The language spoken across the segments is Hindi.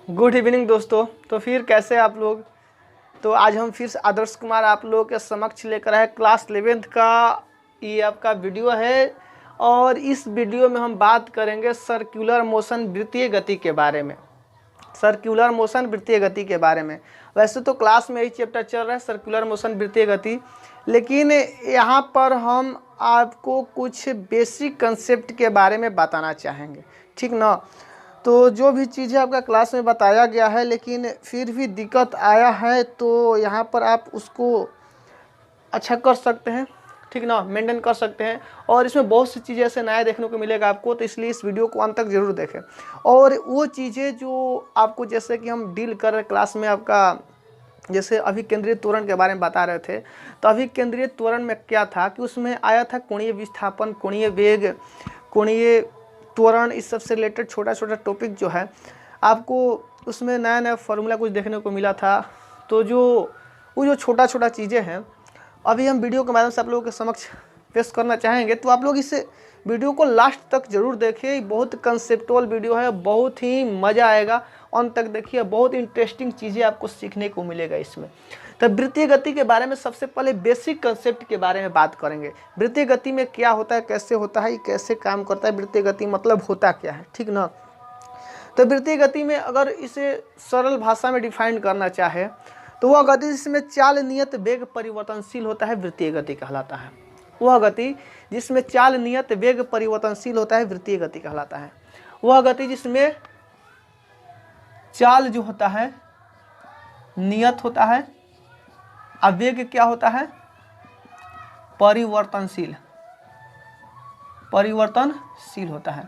गुड इवनिंग दोस्तों। तो फिर कैसे आप लोग। तो आज हम फिर से आदर्श कुमार आप लोगों के समक्ष लेकर आए क्लास 11th का ये आपका वीडियो है। और इस वीडियो में हम बात करेंगे सर्कुलर मोशन वृत्तीय गति के बारे में। सर्कुलर मोशन वृत्तीय गति के बारे में। वैसे तो क्लास में यही चैप्टर चल रहा है सर्कुलर मोशन वृत्तीय गति, लेकिन यहाँ पर हम आपको कुछ बेसिक कंसेप्ट के बारे में बताना चाहेंगे, ठीक ना। तो जो भी चीज़ें आपका क्लास में बताया गया है लेकिन फिर भी दिक्कत आया है तो यहाँ पर आप उसको अच्छा कर सकते हैं, ठीक ना, मेंटेन कर सकते हैं। और इसमें बहुत सी चीज़ें ऐसे नया देखने को मिलेगा आपको, तो इसलिए इस वीडियो को अंत तक जरूर देखें। और वो चीज़ें जो आपको, जैसे कि हम डील कर रहे क्लास में आपका, जैसे अभिकेंद्रिय त्वरण के बारे में बता रहे थे, तो अभिकेंद्रिय त्वरण में क्या था कि उसमें आया था कोणीय विस्थापन, कोणीय वेग, कोणीय त्वरण, इस सब से रिलेटेड छोटा छोटा टॉपिक जो है आपको उसमें नया नया फार्मूला कुछ देखने को मिला था। तो वो जो छोटा छोटा चीज़ें हैं अभी हम वीडियो के माध्यम से आप लोगों के समक्ष पेश करना चाहेंगे। तो आप लोग इस वीडियो को लास्ट तक जरूर देखिए, बहुत कंसेप्टुअल वीडियो है, बहुत ही मज़ा आएगा। अंत तक देखिए, बहुत इंटरेस्टिंग चीज़ें आपको सीखने को मिलेगा इसमें। तो वृत्तीय गति के बारे में सबसे पहले बेसिक कंसेप्ट के बारे में बात करेंगे। वृत्तीय गति में क्या होता है, कैसे होता है, ये कैसे काम करता है, वृत्तीय गति मतलब होता क्या है, ठीक ना। तो वृत्तीय गति में अगर इसे सरल भाषा में डिफाइन करना चाहे तो वह गति जिसमें चाल नियत वेग परिवर्तनशील होता है वृत्तीय गति कहलाता है। वह गति जिसमें चाल नियत वेग परिवर्तनशील होता है वृत्तीय गति कहलाता है। वह गति जिसमें चाल जो होता है नियत होता है और वेग क्या होता है, परिवर्तनशील होता है।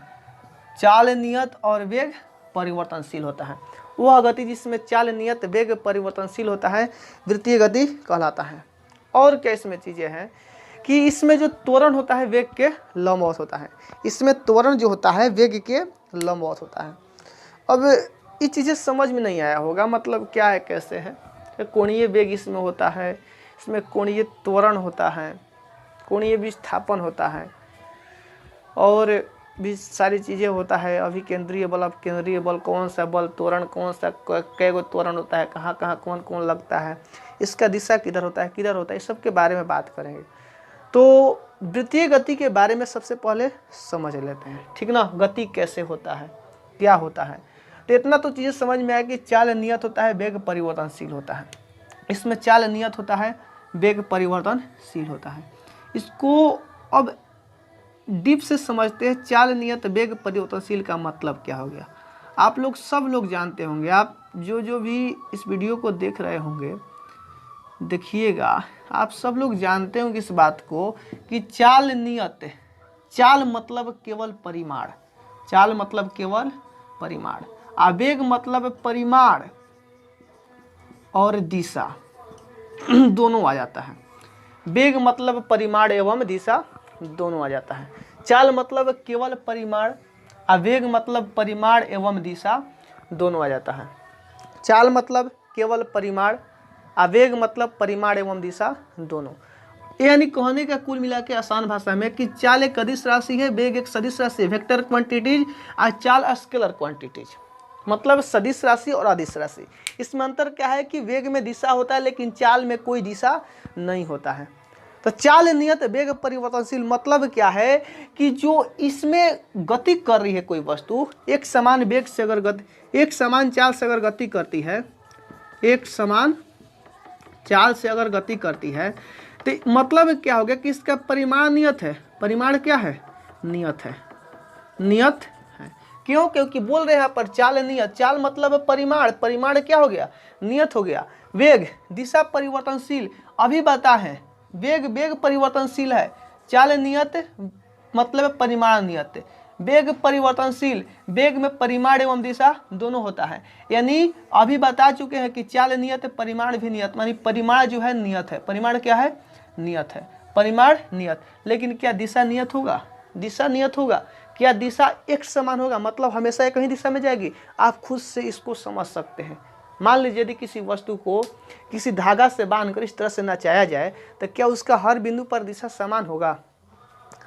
चाल नियत और वेग परिवर्तनशील होता है। वह गति जिसमें चाल नियत वेग परिवर्तनशील होता है वृत्तीय गति कहलाता है। और क्या इसमें चीज़ें हैं कि इसमें जो त्वरण होता है वेग के लंबवत होता है। इसमें त्वरण जो होता है वेग के लंबवत होता है। अब ये चीज़ें समझ में नहीं आया होगा, मतलब क्या है, कैसे है। कोणीय वेग इसमें होता है, इसमें कोणीय त्वरण होता है, कोणीय विस्थापन होता है और भी सारी चीज़ें होता है। अभिकेंद्रीय बल, अपकेंद्रीय बल, कौन सा बल, त्वरण कौन सा, कै गो त्वरण होता है, कहाँ कहाँ कौन कौन लगता है, इसका दिशा किधर होता है, किधर होता है, इस सब के बारे में बात करेंगे। तो वृत्तीय गति के बारे में सबसे पहले समझ लेते हैं, ठीक ना। गति कैसे होता है, क्या होता है। तो इतना तो चीज़ें समझ में आया कि चाल नियत होता है, वेग परिवर्तनशील होता है। इसमें चाल नियत होता है, वेग परिवर्तनशील होता है। इसको अब डीप से समझते हैं। चाल नियत वेग परिवर्तनशील का मतलब क्या हो गया। आप लोग सब लोग जानते होंगे, आप जो भी इस वीडियो को देख रहे होंगे देखिएगा, आप सब लोग जानते होंगे इस बात को कि चाल नियत, चाल मतलब केवल परिमाण, चाल मतलब केवल परिमाण, आवेग मतलब परिमाण और दिशा दोनों आ जाता है। वेग मतलब परिमाण एवं दिशा दोनों आ जाता है। चाल मतलब केवल परिमाण, आवेग मतलब परिमाण एवं दिशा दोनों आ जाता है। चाल मतलब केवल परिमाण, आवेग मतलब परिमाण एवं दिशा दोनों। यानी कहने का कुल मिला के आसान भाषा में कि चाल एक अदिश राशि है, वेग एक सदिश राशि, वेक्टर क्वांटिटीज, और चाल स्केलर क्वांटिटीज, मतलब सदिश राशि और अदिश राशि। इसमें अंतर क्या है कि वेग में दिशा होता है लेकिन चाल में कोई दिशा नहीं होता है। तो चाल नियत वेग परिवर्तनशील मतलब क्या है कि जो इसमें गति कर रही है कोई वस्तु, एक समान वेग से अगर गति, एक समान चाल से अगर गति करती है, एक समान चाल से अगर गति करती है, तो मतलब क्या हो गया कि इसका परिमाण नियत है। परिमाण क्या है, नियत है, नियत है। क्यों, क्योंकि बोल रहे हैं पर चाल नियत, चाल मतलब परिमाण, परिमाण क्या हो गया, नियत हो गया। वेग दिशा परिवर्तनशील, अभी बता है वेग परिवर्तनशील है, चाल नियत मतलब परिमाण नियत। वेग परिवर्तनशील, वेग में परिमाण एवं दिशा दोनों होता है। यानी अभी बता चुके हैं कि चाल नियत, परिमाण भी नियत, यानी परिमाण जो है नियत है, परिमाण क्या है, नियत है, परिमाण नियत। लेकिन क्या दिशा नियत होगा, दिशा नियत होगा, क्या दिशा एक समान होगा, मतलब हमेशा एक ही दिशा में जाएगी। आप खुद से इसको समझ सकते हैं। मान लीजिए यदि किसी वस्तु को किसी धागा से बांधकर इस तरह से नचाया जाए तो क्या उसका हर बिंदु पर दिशा समान होगा,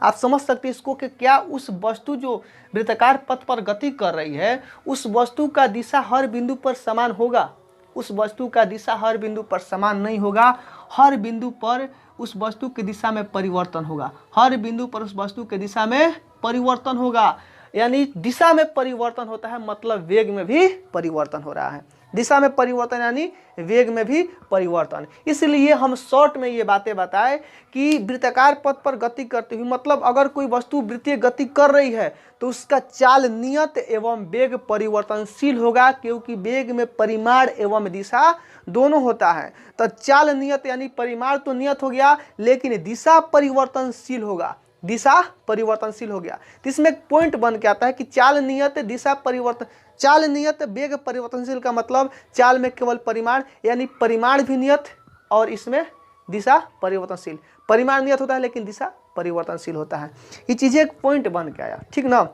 आप समझ सकते हैं इसको कि क्या उस वस्तु जो वृत्ताकार पथ पर गति कर रही है उस वस्तु का दिशा हर बिंदु पर समान होगा? उस वस्तु का दिशा हर बिंदु पर समान नहीं होगा। हर बिंदु पर उस वस्तु की दिशा में परिवर्तन होगा। हर बिंदु पर उस वस्तु की दिशा में परिवर्तन होगा। यानी दिशा में परिवर्तन होता है मतलब वेग में भी परिवर्तन हो रहा है। दिशा में परिवर्तन यानी वेग में भी परिवर्तन। इसलिए हम शॉर्ट में ये बातें बताएं कि वृत्ताकार पथ पर गति करती हुई मतलब अगर कोई वस्तु वृत्तीय गति कर रही है तो उसका चाल नियत एवं वेग परिवर्तनशील होगा, क्योंकि वेग में परिमाण एवं दिशा दोनों होता है। तो चाल नियत यानी परिमाण तो नियत हो गया लेकिन दिशा परिवर्तनशील होगा। दिशा परिवर्तनशील हो गया। तो इसमें एक पॉइंट बन के आता है कि चाल नियत दिशा परिवर्तन, चाल नियत वेग परिवर्तनशील का मतलब चाल में केवल परिमाण यानी परिमाण भी नियत और इसमें दिशा परिवर्तनशील। परिमाण नियत होता है लेकिन दिशा परिवर्तनशील होता है। ये चीज़ें एक पॉइंट बन के आया, ठीक ना।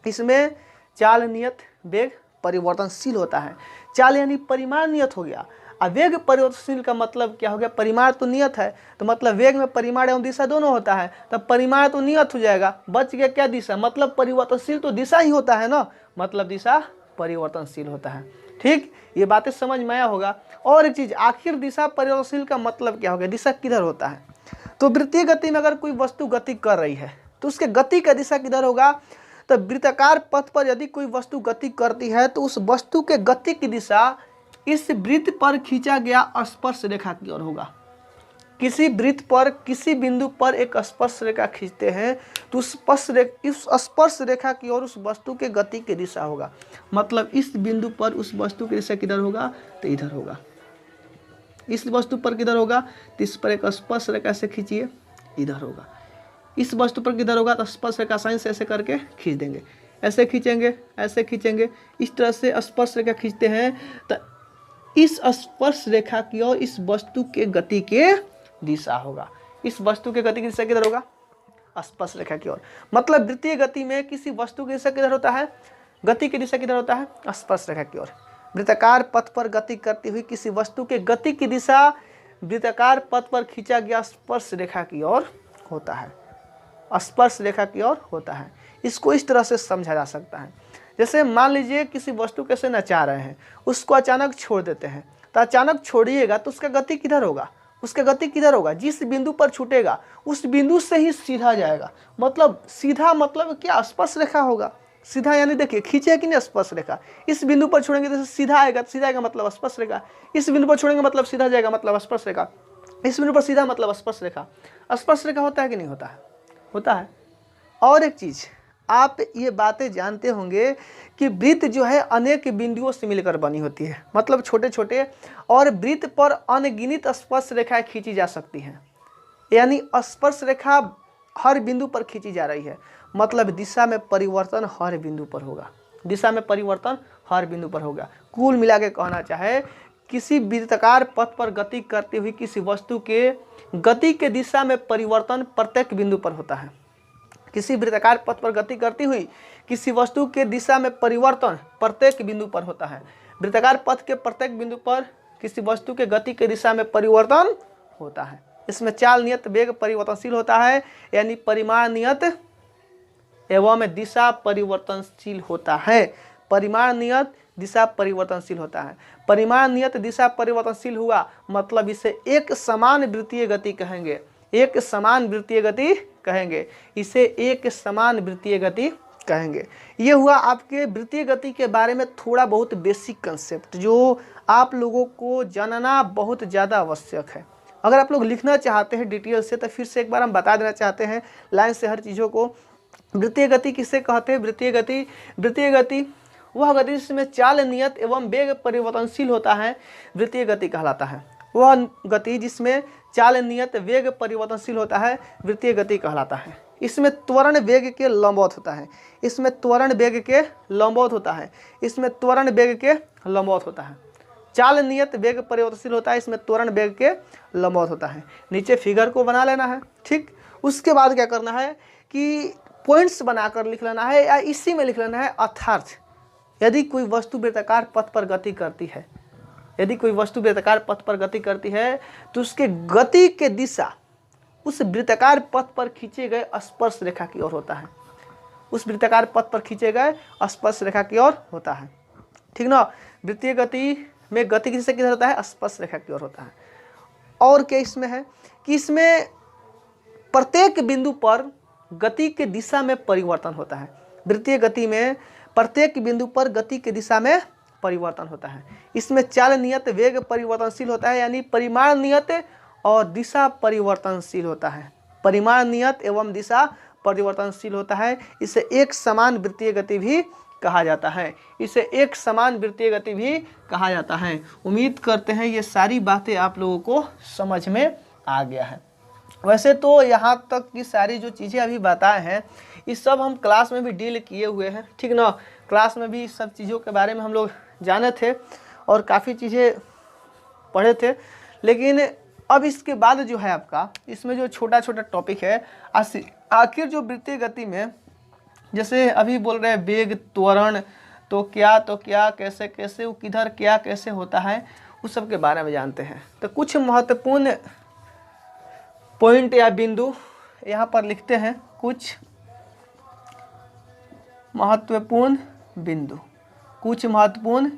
इसमें चाल नियत वेग परिवर्तनशील होता है। चाल यानी परिमाण नियत हो गया। अब वेग परिवर्तनशील का मतलब क्या हो गया? परिमाण तो नियत है तो मतलब वेग में परिमाण एवं दिशा दोनों होता है। तब परिमाण तो नियत हो जाएगा, बच गया क्या? दिशा। मतलब परिवर्तनशील तो दिशा ही होता है ना, मतलब दिशा परिवर्तनशील होता है। ठीक, ये बातें समझ में आया होगा। और एक चीज, आखिर दिशा परिवर्तनशील का मतलब क्या हो गया? दिशा किधर होता है? तो वृत्तीय गति में अगर कोई वस्तु गति कर रही है तो उसके गति का दिशा किधर होगा? तो वृत्ताकार पथ पर यदि कोई वस्तु गति करती है तो उस वस्तु के गति की दिशा इस वृत्त पर खींचा गया स्पर्श रेखा की ओर होगा। किसी वृत्त पर किसी बिंदु पर एक स्पर्श रेखा खींचते हैं तो उस स्पर्श रेखा की ओर उस वस्तु के गति की दिशा होगा। मतलब इस बिंदु पर उस वस्तु की दिशा किधर होगा? तो इधर होगा। इस वस्तु पर किधर होगा? तो इस पर एक स्पर्श रेखा से खींचिए, इधर होगा। इस वस्तु पर किधर होगा? तो स्पर्श रेखा साइन से ऐसे करके खींच देंगे, ऐसे खींचेंगे, ऐसे खींचेंगे, इस तरह से स्पर्श रेखा खींचते हैं तो इस स्पर्श रेखा की ओर इस वस्तु के गति के दिशा होगा। इस वस्तु के गति की दिशा किधर होगा? स्पर्श रेखा की ओर। मतलब वृत्तीय गति में किसी वस्तु की दिशा किधर होता है? गति की दिशा किधर होता है? स्पर्श रेखा की ओर। वृत्ताकार पथ पर गति करती हुई किसी वस्तु के गति की दिशा वृत्ताकार पथ पर खींचा गया स्पर्श रेखा की ओर होता है। स्पर्श रेखा की ओर होता है। इसको इस तरह से समझा जा सकता है, जैसे मान लीजिए किसी वस्तु को से नचा रहे हैं, उसको अचानक छोड़ देते हैं। तो अचानक छोड़िएगा तो उसका गति किधर होगा? उसका गति किधर होगा? जिस बिंदु पर छूटेगा उस बिंदु से ही सीधा जाएगा। मतलब सीधा मतलब क्या? स्पर्श रेखा होगा। सीधा यानी देखिए खींचे है कि नहीं? स्पर्श रेखा। इस बिंदु पर छोड़ेंगे तो सीधा आएगा, सीधा आएगा मतलब स्पर्श रेखा। इस बिंदु पर छोड़ेंगे मतलब सीधा जाएगा मतलब स्पर्श रेखा। इस बिंदु पर सीधा मतलब स्पर्श रेखा। स्पर्श रेखा होता है कि नहीं होता है? होता है। और एक चीज, आप ये बातें जानते होंगे कि वृत्त जो है अनेक बिंदुओं से मिलकर बनी होती है, मतलब छोटे छोटे, और वृत्त पर अनगिनत स्पर्श रेखाएं खींची जा सकती हैं। यानी स्पर्श रेखा हर बिंदु पर खींची जा रही है, मतलब दिशा में परिवर्तन हर बिंदु पर होगा। दिशा में परिवर्तन हर बिंदु पर होगा। कुल मिला के कहना चाहे किसी वृत्ताकार पथ पर गति करती हुई किसी वस्तु के गति के दिशा में परिवर्तन प्रत्येक बिंदु पर होता है। किसी वृत्ताकार पथ पर गति करती हुई किसी वस्तु के दिशा में परिवर्तन प्रत्येक बिंदु पर होता है। वृत्ताकार पथ के प्रत्येक बिंदु पर किसी वस्तु के गति के दिशा में परिवर्तन होता है। इसमें चाल नियत वेग परिवर्तनशील होता है, यानी परिमाण नियत एवं दिशा परिवर्तनशील होता है। परिमाण नियत दिशा परिवर्तनशील होता है। परिमाण नियत दिशा परिवर्तनशील हुआ मतलब इसे एक समान वृत्तीय गति कहेंगे। एक समान वृत्तीय गति कहेंगे, इसे एक समान वृत्तीय गति कहेंगे। ये हुआ आपके वृत्तीय गति के बारे में थोड़ा बहुत बेसिक कंसेप्ट जो आप लोगों को जानना बहुत ज़्यादा आवश्यक है। अगर आप लोग लिखना चाहते हैं डिटेल से तो फिर से एक बार हम बता देना चाहते हैं लाइन से हर चीज़ों को। वृत्तीय गति किससे कहते हैं? वृत्तीय गति वह गति जिसमें चाल नियत एवं वेग परिवर्तनशील होता है, वृत्तीय गति कहलाता है। वह गति जिसमें चाल नियत वेग परिवर्तनशील होता है, वृत्तीय गति कहलाता है। इसमें त्वरण वेग के लंबवत होता है। इसमें त्वरण वेग के लंबवत होता है। इसमें त्वरण वेग के लंबवत होता है। चाल नियत वेग परिवर्तनशील होता है, इसमें त्वरण वेग के लंबवत होता है। नीचे फिगर को बना लेना है, ठीक। उसके बाद क्या करना है कि पॉइंट्स बनाकर लिख लेना है, या इसी में लिख लेना है अर्थात यदि कोई वस्तु वृत्ताकार पथ पर गति करती है, यदि कोई वस्तु वृत्ताकार पथ पर गति करती है तो उसके गति के दिशा उस वृत्ताकार पथ पर खींचे गए स्पर्श रेखा की ओर होता है। उस वृत्ताकार पथ पर खींचे गए स्पर्श रेखा की ओर होता है। ठीक ना। वृत्तीय गति में गति किससे किधर होता है? स्पर्श रेखा की ओर होता है। और क्या इसमें है कि इसमें प्रत्येक बिंदु पर गति के दिशा में परिवर्तन होता है। वृत्तीय गति में प्रत्येक बिंदु पर गति की दिशा में परिवर्तन होता है। इसमें चाल नियत वेग परिवर्तनशील होता है, यानी परिमाण नियत और दिशा परिवर्तनशील होता है। परिमाण नियत एवं दिशा परिवर्तनशील होता है। इसे एक समान वृत्तीय गति भी कहा जाता है। इसे एक समान वृत्तीय गति भी कहा जाता है। उम्मीद करते हैं ये सारी बातें आप लोगों को समझ में आ गया है। वैसे तो यहाँ तक की सारी जो चीज़ें अभी बताए हैं इस सब हम क्लास में भी डील किए हुए हैं। ठीक ना। क्लास में भी इस सब चीज़ों के बारे में हम लोग जाने थे और काफ़ी चीज़ें पढ़े थे। लेकिन अब इसके बाद जो है आपका इसमें जो छोटा छोटा टॉपिक है, आखिर जो वृत्तीय गति में जैसे अभी बोल रहे हैं वेग, त्वरण, तो क्या कैसे कैसे वो किधर क्या कैसे होता है उस सब के बारे में जानते हैं। तो कुछ महत्वपूर्ण पॉइंट या बिंदु यहाँ पर लिखते हैं। कुछ महत्वपूर्ण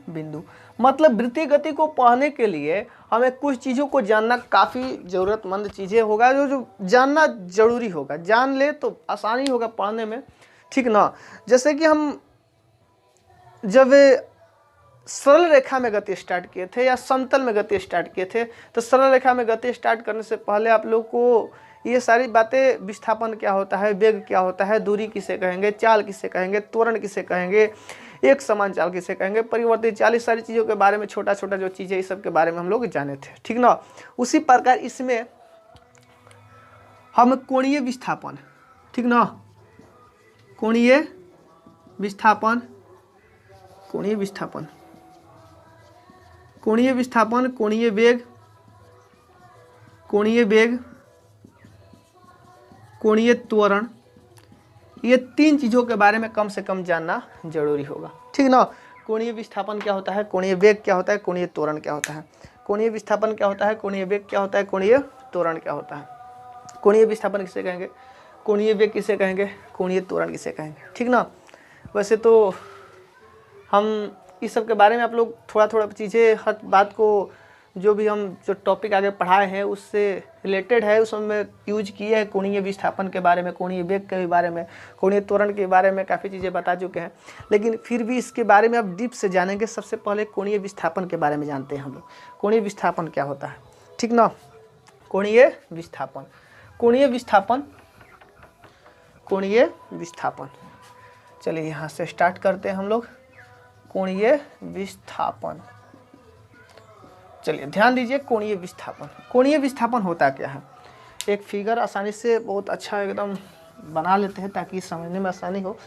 बिंदु मतलब वृत्तीय गति को पढ़ने के लिए हमें कुछ चीज़ों को जानना काफ़ी ज़रूरतमंद चीज़ें होगा, जो जानना ज़रूरी होगा। जान ले तो आसानी होगा पढ़ने में। ठीक ना। जैसे कि हम जब सरल रेखा में गति स्टार्ट किए थे या समतल में गति स्टार्ट किए थे, तो सरल रेखा में गति स्टार्ट करने से पहले आप लोग को ये सारी बातें, विस्थापन क्या होता है, वेग क्या होता है, दूरी किसे कहेंगे, चाल किसे कहेंगे, त्वरण किसे कहेंगे, एक समान चाल किसे कहेंगे, परिवर्तित चाल, इस सारी चीज़ों के बारे में छोटा छोटा जो चीज़ें इस सब के बारे में हम लोग जाने थे। ठीक ना। उसी प्रकार इसमें हम कोणीय विस्थापन, ठीक ना, कोणीय विस्थापन, कोणीय वेग, कोणीय त्वरण, ये तीन चीज़ों के बारे में कम से कम जानना जरूरी होगा। ठीक ना। कोणीय विस्थापन क्या होता है, कोणीय वेग क्या होता है, कोणीय त्वरण क्या होता है, कोणीय विस्थापन क्या होता है, कोणीय वेग क्या होता है, कोणीय त्वरण क्या होता है। कोणीय विस्थापन किसे कहेंगे, कोणीय वेग किसे कहेंगे, कोणीय त्वरण किसे कहेंगे। ठीक ना। वैसे तो हम इस सब के बारे में आप लोग थोड़ा थोड़ा चीज़ें, हर बात को जो भी हम जो टॉपिक आगे पढ़ाए हैं उससे रिलेटेड है, उसमें यूज किए हैं। कोणीय विस्थापन के बारे में, कोणीय वेग के बारे में, कोणीय त्वरण के बारे में काफ़ी चीज़ें बता चुके हैं। लेकिन फिर भी इसके बारे में अब डीप से जानेंगे। सबसे पहले कोणीय विस्थापन के बारे में जानते हैं हम लोग। कोणीय विस्थापन क्या होता है। ठीक ना। कोणीय विस्थापन, चलिए यहाँ से स्टार्ट करते हैं हम लोग। कोणीय विस्थापन, चलिए ध्यान दीजिए। कोणीय विस्थापन होता क्या है। एक फिगर आसानी से बहुत अच्छा एकदम बना लेते हैं ताकि समझने में आसानी हो।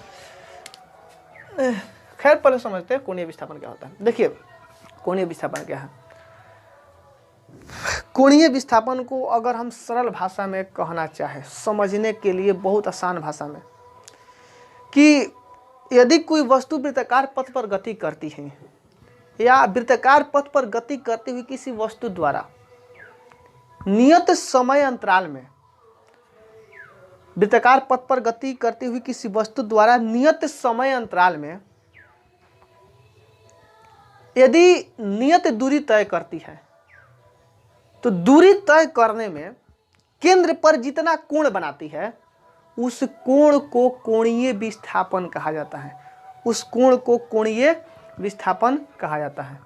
खैर पहले समझते हैं कोणीय विस्थापन क्या होता है। देखिए कोणीय विस्थापन क्या है। कोणीय विस्थापन को अगर हम सरल भाषा में कहना चाहे, समझने के लिए बहुत आसान भाषा में, कि यदि कोई वस्तु वृत्ताकार पथ पर गति करती है या वृत्ताकार पथ पर गति करती हुई किसी वस्तु द्वारा नियत समय अंतराल में, वृत्ताकार पथ पर गति करती हुई किसी वस्तु द्वारा नियत समय अंतराल में यदि नियत दूरी तय करती है, तो दूरी तय करने में केंद्र पर जितना कोण बनाती है उस कोण को कोणीय विस्थापन कहा जाता है। उस कोण को कोणीय विस्थापन कहा जाता है।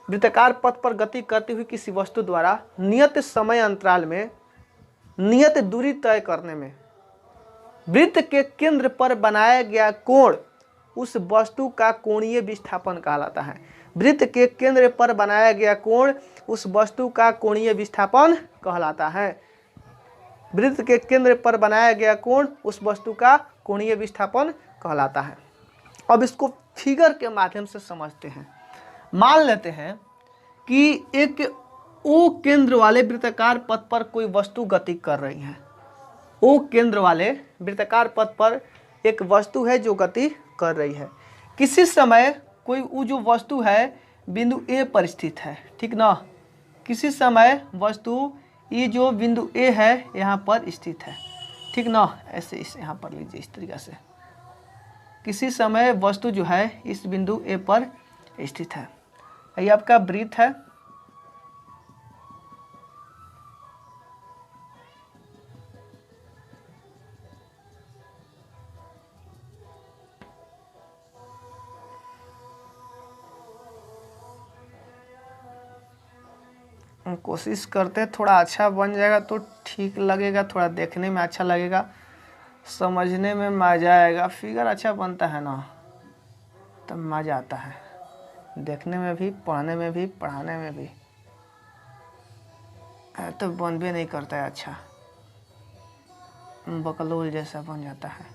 वृत्ताकार पथ पर गति करती हुई किसी वस्तु द्वारा नियत समय अंतराल में नियत दूरी तय करने में वृत्त के केंद्र पर बनाया गया कोण उस वस्तु का कोणीय विस्थापन कहलाता है। वृत्त के केंद्र पर बनाया गया कोण उस वस्तु का कोणीय विस्थापन कहलाता है। वृत्त के केंद्र पर बनाया गया कोण उस वस्तु का कोणीय विस्थापन कहलाता है। अब इसको फिगर के माध्यम से समझते हैं। मान लेते हैं कि एक ओ केंद्र वाले वृत्ताकार पथ पर कोई वस्तु गति कर रही है। ओ केंद्र वाले वृत्ताकार पथ पर एक वस्तु है जो गति कर रही है। किसी समय कोई वो जो वस्तु है बिंदु ए पर स्थित है। ठीक ना। किसी समय वस्तु ये जो बिंदु ए है यहाँ पर स्थित है, ठीक ना। ऐसे इस यहाँ पर लीजिए इस तरीक़ा से, किसी समय वस्तु जो है इस बिंदु ए पर स्थित है। ये आपका वृत्त है, कोशिश करते हैं थोड़ा अच्छा बन जाएगा तो ठीक लगेगा, थोड़ा देखने में अच्छा लगेगा, समझने में मज़ा आएगा। फिगर अच्छा बनता है ना तब मज़ा आता है, देखने में भी, पढ़ने में भी, पढ़ाने में भी। तो बन भी नहीं करता है अच्छा, बकलोल जैसा बन जाता है।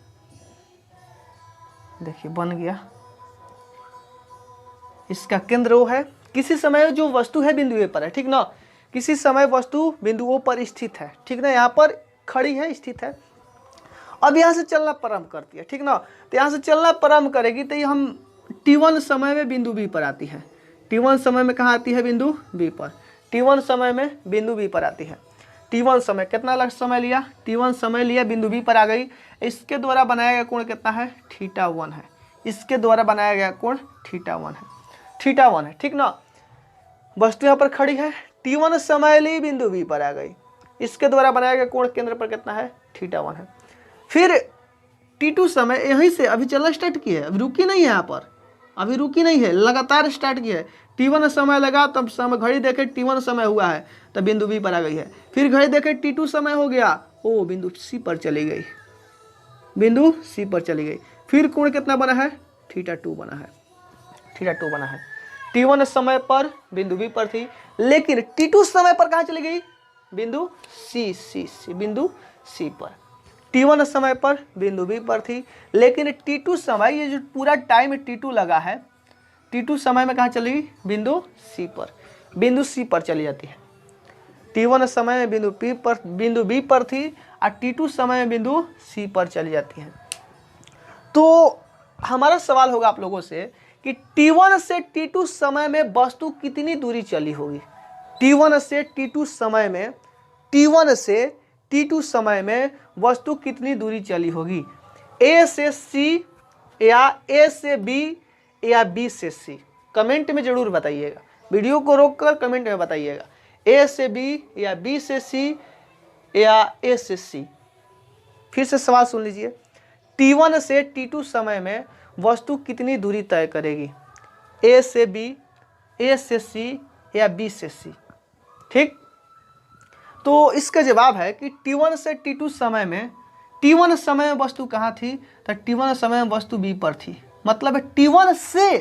देखिए बन गया। इसका केंद्र वो है, किसी समय जो वस्तु है बिंदु ए पर है, ठीक ना। किसी समय वस्तु बिंदु ओ पर स्थित है, ठीक ना, यहाँ पर खड़ी है, स्थित है। अब यहाँ से चलना प्रारंभ करती है, ठीक ना। तो यहाँ से चलना प्रारंभ करेगी तो ये हम t1 समय में बिंदु बी पर आती है। t1 समय में कहाँ आती है? बिंदु बी पर। t1 समय में बिंदु बी पर आती है। t1 समय कितना समय लिया? t1 समय लिया, बिंदु बी पर आ गई। इसके द्वारा बनाया गया कोण कितना है? θ1 है। इसके द्वारा बनाया गया कोण θ1 है, θ1 है, ठीक ना। वस्तु यहाँ पर खड़ी है, t1 समय ली, बिंदु बी पर आ गई। इसके द्वारा बनाया गया कोण केंद्र पर कितना है? θ1 है। फिर t2 समय यहीं से अभी चलना स्टार्ट की है, अभी रुकी नहीं है, यहाँ पर अभी रुकी नहीं है, लगातार स्टार्ट की है। t1 समय लगा, तब समय घड़ी देखे t1 समय हुआ है, तब बिंदु बी पर आ गई है। फिर घड़ी देखे t2 समय हो गया, ओ बिंदु सी पर चली गई, बिंदु सी पर चली गई। फिर कोण कितना बना है? θ2 बना है, θ2 बना है। t1 समय पर बिंदु बी पर थी, लेकिन t2 समय पर कहाँ चली गई? बिंदु सी, बिंदु सी पर। t1 समय पर बिंदु बी पर थी, लेकिन t2 समय, ये जो पूरा टाइम t2 लगा है, t2 समय में कहाँ चली गई? बिंदु सी पर, बिंदु सी पर चली जाती है। t1 समय में बिंदु बी पर थी और t2 समय में बिंदु सी पर चली जाती है। तो हमारा सवाल होगा आप लोगों से कि t1 से t2 समय में वस्तु कितनी दूरी चली होगी? t1 से t2 समय में, t1 से t2 समय में वस्तु कितनी दूरी चली होगी? a से c या a से b या b से c? कमेंट में जरूर बताइएगा, वीडियो को रोककर कमेंट में बताइएगा। a से b या b से c या a से c? फिर से सवाल सुन लीजिए, t1 से t2 समय में वस्तु कितनी दूरी तय करेगी? a से b, a से c या b से c? ठीक, तो इसका जवाब है कि t1 से t2 समय में, t1 समय में वस्तु कहाँ थी? तो t1 समय में वस्तु b पर थी। मतलब t1 से,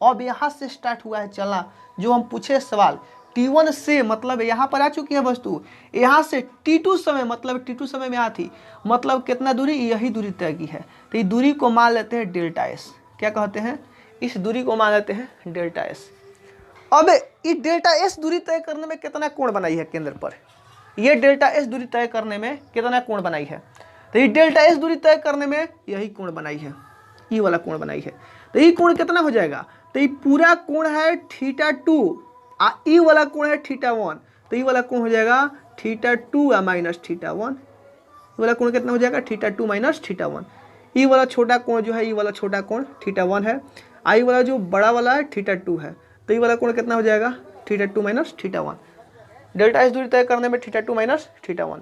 अब यहाँ से स्टार्ट हुआ है चलना, जो हम पूछे सवाल, t1 से मतलब यहाँ पर आ चुकी है वस्तु, यहाँ से t2 समय, मतलब t2 समय में यहाँ थी, मतलब कितना दूरी? यही दूरी तय की है। तो इस दूरी को मान लेते हैं डेल्टा एस। क्या कहते हैं? इस दूरी को मान लेते हैं डेल्टा एस। अब इस डेल्टा एस दूरी तय करने में कितना कोण बनाई है केंद्र पर? ये डेल्टा एस दूरी तय करने में कितना कोण बनाई है? तो ये डेल्टा एस दूरी तय करने में यही कोण बनाई है, ये वाला कोण बनाई है। तो ये कोण कितना हो जाएगा? तो ये पूरा कोण है θ2, ये वाला कोण है θ1, तो ये वाला कोण हो जाएगा θ2 माइनस θ1। ये वाला कोण कितना हो जाएगा? θ2 माइनस θ1। ये वाला छोटा कोण जो है, ये वाला छोटा कोण θ1 है, आई वाला जो बड़ा वाला है θ2 है, तो ये वाला कोण कितना हो जाएगा? θ2 माइनस θ1। डेल्टा एस दूरी तय करने में θ2 माइनस θ1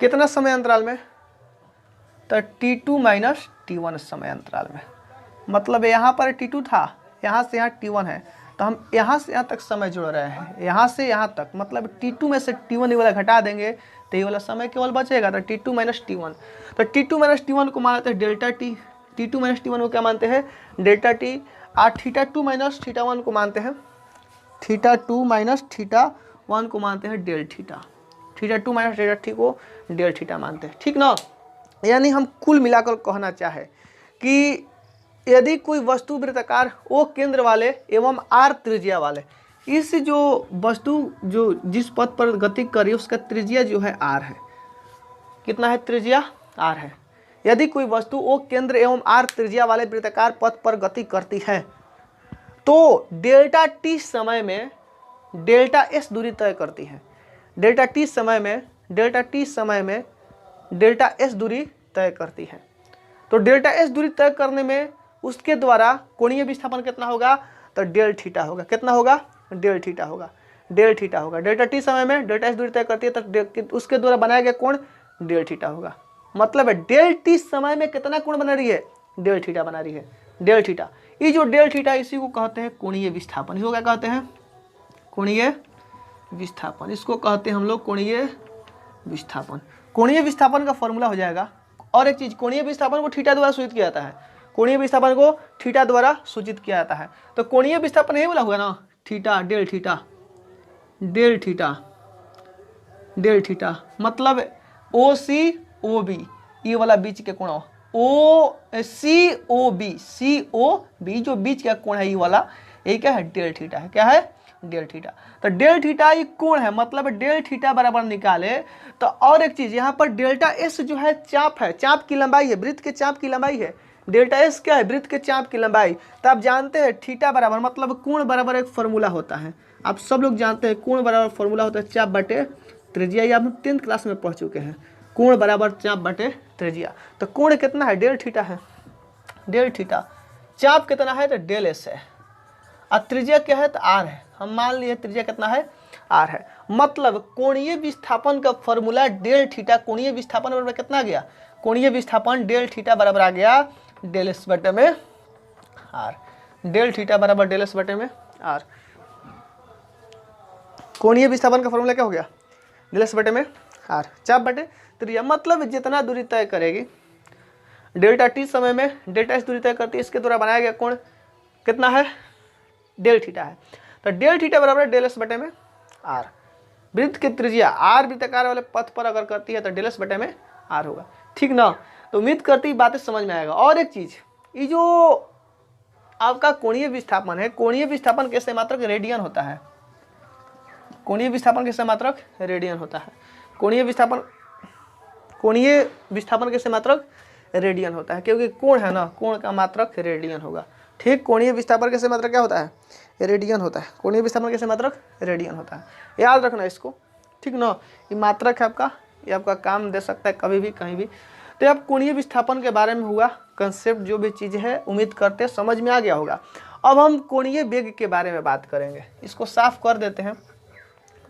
कितना समय अंतराल में? तो t2 माइनस t1 समय अंतराल में। मतलब यहाँ पर t2 था, यहाँ से यहाँ t1 है, तो हम यहाँ से यहाँ तक समय जोड़ रहे हैं, यहाँ से यहाँ तक, मतलब t2 में से t1 ये वाला घटा देंगे तो ये वाला समय केवल बचेगा, तो t2 माइनस t1। तो t2 माइनस t1 को मानते हैं delta t, t2 minus t1 को क्या मानते हैं? Delta t। और θ2 माइनस θ1 को मानते हैं, θ2 माइनस θ1 को मानते हैं del theta, θ2 minus delta t को डेल थीटा मानते हैं, ठीक ना। यानी हम कुल मिलाकर कहना चाहे कि यदि कोई वस्तु वृत्ताकार O केंद्र वाले एवं R त्रिज्या वाले, इस जो वस्तु जो जिस पथ पर गति कर रही है उसका त्रिज्या जो है R है, कितना है? त्रिज्या R है। यदि कोई वस्तु O केंद्र एवं R त्रिज्या वाले वृत्ताकार पथ पर गति करती है तो डेल्टा t समय में डेल्टा s दूरी तय करती है। डेल्टा टी समय में डेल्टा एस दूरी तय करती है। तो डेल्टा एस दूरी तय करने में उसके द्वारा कोणीय विस्थापन कितना होगा, तो डेल थीटा होगा। कितना होगा, डेल थीटा होगा, डेल थीटा होगा। डेल्टा टी समय में डेल्टा एस दूरी तय करती है तो उसके द्वारा बनाया गया कोण डेल थीटा होगा। मतलब है डेल टी समय में कितना कोण बना रही है, डेल थीटा बना रही है, डेल थीटा। ये जो डेल थीटा इसी को कहते हैं कोणीय विस्थापन। इसको क्या कहते हैं, कोणीय विस्थापन। इसको कहते हैं हम लोग कोणीय विस्थापन। कोणीय विस्थापन का फॉर्मूला हो जाएगा। और एक चीज, कोणीय विस्थापन को थीटा द्वारा सूचित किया जाता है। कोणीय विस्थापन को थीटा द्वारा सूचित किया जाता है। तो कोणीय विस्थापन यही बोला हुआ ना, theta del theta, del theta, del theta. मतलब ओ सी ओ बी, ये वाला बीच के कोण, ओ सी ओ बी, सी ओ बी जो बीच का कोण है ये वाला, ये क्या है, डेल थीटा है। क्या है, डेल थीटा। तो डेल थीटा ये कोण है, मतलब डेल थीटा बराबर निकाले। तो और एक चीज, यहाँ पर डेल्टा एस जो है चाप है, चाप की लंबाई है, वृत्त के चाप की लंबाई है। डेल्टा एस क्या है, वृत्त के चाप की लंबाई। तो आप जानते हैं थीटा बराबर मतलब कोण बराबर एक फॉर्मूला होता है। आप सब लोग जानते हैं कोण बराबर फॉर्मूला होता है चाप बटे त्रिज्या। ये आप 10th क्लास में पढ़ चुके हैं, कोण बराबर चाप बटे त्रिज्या। तो कोण कितना है, डेल थीटा है, डेल थीटा। चाप कितना है, तो डेल एस है। और त्रिज्या क्या है, तो आर है। हम मान लिए त्रिज्या कितना है, आर है। मतलब कोणीय विस्थापन का फॉर्मूला डेल थीटा, कोणीय विस्थापन बराबर कितना आ गया, कोणीय विस्थापन डेल थीटा बराबर आ गया डेल एस बटे में आर। डेल थीटा बराबर डेल एस बटे में आर। कोणीय विस्थापन का फॉर्मूला क्या हो गया, डेल एस बटे में आर, चाप बटे त्रिज्या। मतलब जितना दूरी तय करेगी, डेल्टा टी समय में डेल्टा एस दूरी तय करती है, इसके द्वारा बनाया गया कोण कितना है, डेल थीटा है। तो डेल थीटा बराबर डेल एस बटे में आर। वृत्त की त्रिज्या आर वृत्ताकार वाले पथ पर अगर करती है तो डेल एस बटे में आर होगा। ठीक ना। तो उम्मीद करती है बातें समझ में आएगा। और एक चीज, ये जो आपका कोणीय विस्थापन है, कोणीय विस्थापन कैसे मात्रक रेडियन होता है। कोणीय विस्थापन कैसे मात्रक रेडियन होता है। कोणीय विस्थापन कैसे मात्रक रेडियन होता है, क्योंकि कोण है ना, कोण का मात्रक रेडियन होगा। ठीक, कोणीय विस्थापन कैसे मात्रक क्या होता है, रेडियन होता है। कोणीय विस्थापन कैसे मात्रक रेडियन होता है, याद रखना इसको। ठीक ना, ये मात्रक है आपका, ये आपका काम दे सकता है कभी भी कहीं भी। तो अब कोणीय विस्थापन के बारे में हुआ कंसेप्ट, जो भी चीज़ है उम्मीद करते हैं समझ में आ गया होगा। अब हम कोणीय वेग के बारे में बात करेंगे। इसको साफ कर देते हैं।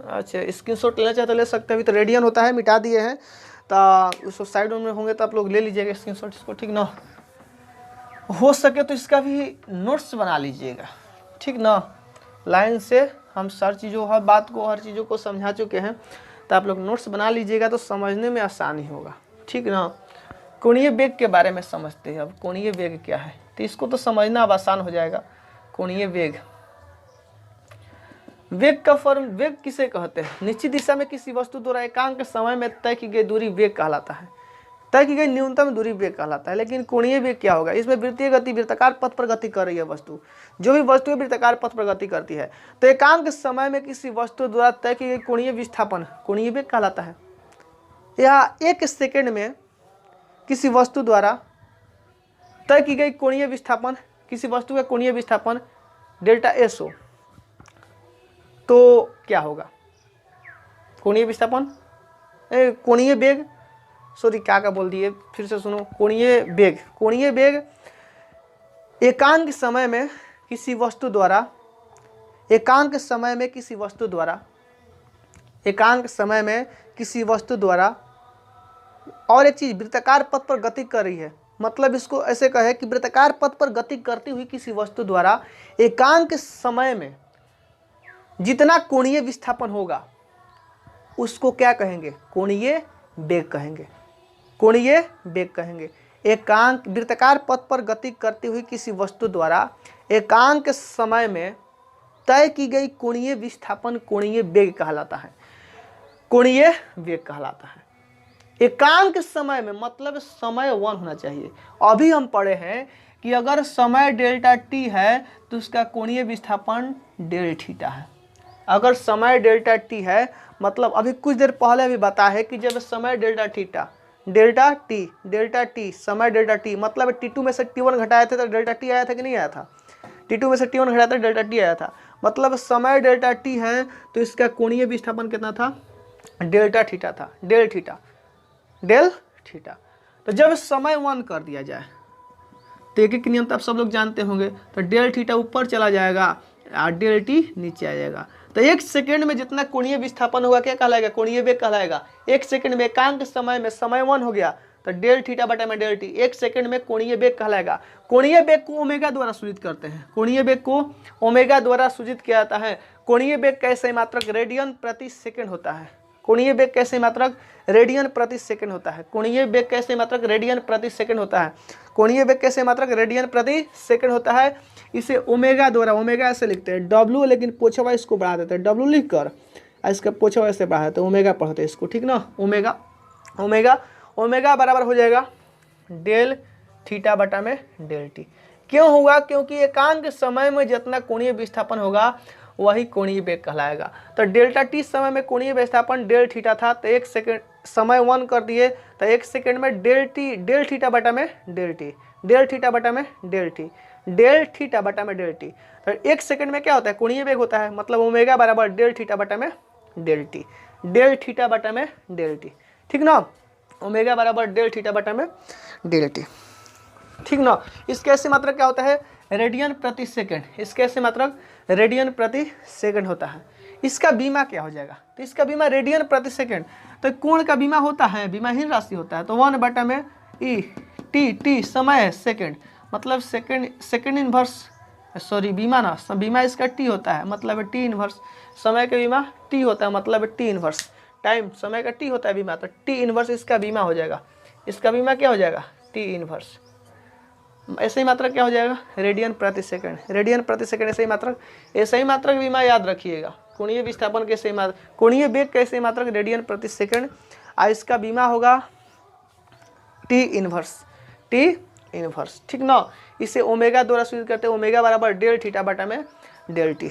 अच्छा, स्क्रीनशॉट लेना चाहे तो ले सकते हैं। अभी तो रेडियन होता है, मिटा दिए हैं। तो उसको साइड में होंगे तो आप लोग ले लीजिएगा स्क्रीनशॉट इसको। ठीक ना, हो सके तो इसका भी नोट्स बना लीजिएगा। ठीक ना, लाइन से हम हर चीज़ों, हर बात को, हर चीज़ों को समझा चुके हैं। तो आप लोग नोट्स बना लीजिएगा तो समझने में आसानी होगा। ठीक ना। कोणीय वेग के बारे में समझते हैं। अब कोणीय वेग क्या है, तो इसको तो समझना अब आसान हो जाएगा। कोणीय वेग, वेग का फॉर्म, वेग किसे कहते हैं, निश्चित दिशा में किसी वस्तु द्वारा एकांक समय में तय की गई दूरी वेग कहलाता है। तय की गई न्यूनतम दूरी वेग कहलाता है। लेकिन कोणीय वेग क्या होगा, इसमें वृत्तीय गति, वृत्ताकार पथ पर गति कर रही है वस्तु। जो भी वस्तु वृत्ताकार पथ पर गति करती है तो एकांक समय में किसी वस्तु द्वारा तय की गई कोणीय विस्थापन कोणीय वेग कहलाता है। या एक सेकेंड में किसी वस्तु द्वारा तय की गई कोणीय विस्थापन, किसी वस्तु का कोणीय विस्थापन डेल्टा एस हो तो क्या होगा, कोणीय विस्थापन, कोणीय वेग, सॉरी क्या बोल दिए, फिर से सुनो। कोणीय वेग, कोणीय वेग एकांक समय में किसी वस्तु द्वारा, एकांक समय में किसी वस्तु द्वारा, एकांक समय में किसी वस्तु द्वारा, और एक चीज वृत्ताकार पथ पर गति कर रही है। मतलब इसको ऐसे कहे कि वृत्ताकार पथ पर गति करती हुई किसी वस्तु द्वारा एकांक समय में जितना कोणीय विस्थापन होगा उसको क्या कहेंगे, कोणीय वेग कहेंगे। कोणीय वेग कहेंगे। एकांक, वृत्ताकार पथ पर गति करती हुई किसी वस्तु द्वारा एकांक समय में तय की गई कोणीय विस्थापन कोणीय वेग कहलाता है। कोणीय वेग कहलाता है। एकांक समय में मतलब समय 1 होना चाहिए। अभी हम पढ़े हैं कि अगर समय डेल्टा टी है तो उसका कोणीय विस्थापन डेल थीटा है। अगर समय डेल्टा टी है मतलब अभी कुछ देर पहले भी बताया है कि जब समय डेल्टा टी समय डेल्टा टी मतलब T2 में से T1 घटाए थे तो डेल्टा टी आया था कि नहीं आया था। T2 में से T1 घटाया था डेल्टा टी आया था। मतलब समय डेल्टा टी है तो इसका कोणीय विस्थापन कितना था, डेल्टा थीटा था, डेल थीटा। तो जब समय 1 कर दिया जाए तो एक एक नियम तो आप सब लोग जानते होंगे, तो डेल थीटा ऊपर चला जाएगा और डेल टी नीचे आ जाएगा। तो एक सेकंड में जितना कोणीय विस्थापन होगा क्या कहलाएगा? कोणीय वेग कहलाएगा। एक सेकंड में एकांक समय में समय 1 हो गया तो डेल थीटा बटा में डेल टी, एक सेकंड में कोणीय वेग कहलाएगा। कोणीय वेग को ओमेगा द्वारा सूचित करते हैं, कोणीय वेग को ओमेगा द्वारा सूचित किया जाता है। कोणीय वेग कैसे मात्रक रेडियन प्रति सेकंड होता है। कोणीय वेग कैसे मात्रक रेडियन प्रति सेकंड होता है। कोणीय वेग कैसे मात्रक रेडियन प्रति सेकंड होता है। कोणीय वेग कैसे मात्रक रेडियन प्रति सेकंड होता है। इसे ओमेगा द्वारा, ओमेगा ऐसे लिखते हैं डब्ल्यू, लेकिन पोछवा इसको बढ़ा देते हैं डब्ल्यू लिख कर, इसका पोछवा ऐसे बढ़ा देते हैं, ओमेगा पढ़ते हैं इसको, ठीक ना। ओमेगा ओमेगा ओमेगा बराबर हो जाएगा डेल थीटा बटा में डेल टी। क्यों होगा? क्योंकि एकांक समय में जितना कोणीय विस्थापन होगा वही कोणीय वेग कहलाएगा। तो डेल्टा टी समय में कोणीय विस्थापन डेल थीटा था, तो एक सेकंड समय 1 कर दिए तो एक सेकंड में डेल थीटा बटा में डेल टी, डेल थीटा बटा में डेल टी, डेल थीटा बटा में डेल टी। तो एक सेकंड में क्या होता है? कोणीय वेग होता है, मतलब ओमेगा बराबर डेल थीटा बटा में डेल टी, डेल थीटा बटा में डेल टी, ठीक ना। ओमेगा बराबर डेल थीटा बटा में डेल टी, ठीक ना। इसके ऐसे मात्रक क्या होता है? रेडियन प्रति सेकंड। इसके ऐसे मात्रक रेडियन प्रति सेकंड होता है। इसका बीमा क्या हो जाएगा? तो इसका बीमा रेडियन प्रति सेकंड, तो कोण का बीमा होता है, बीमाहीन राशि होता है, तो 1 बटा में ई टी समय है सेकंड, मतलब सेकंड इनवर्स, सॉरी बीमा ना, बीमा इसका टी होता है, मतलब टी इनवर्स। समय का बीमा टी होता है, मतलब टी इनवर्स। टाइम समय का टी होता है बीमा, तो टी इनवर्स इसका बीमा हो जाएगा। इसका बीमा क्या हो जाएगा? T inverse. ऐसे ही मात्रक क्या हो जाएगा? रेडियन प्रति सेकंड, रेडियन प्रति सेकंड ऐसे ही मात्रक बीमा याद रखिएगा। कोणीय विस्थापन के सही मात्रक, कोणीय वेग के सही मात्रक रेडियन प्रति सेकंड, और इसका बीमा होगा टी इनवर्स, टी इनवर्स, ठीक ना। इसे ओमेगा द्वारा सूचित करते हैं, ओमेगा बराबर डेल थीटा बटा में डेल टी,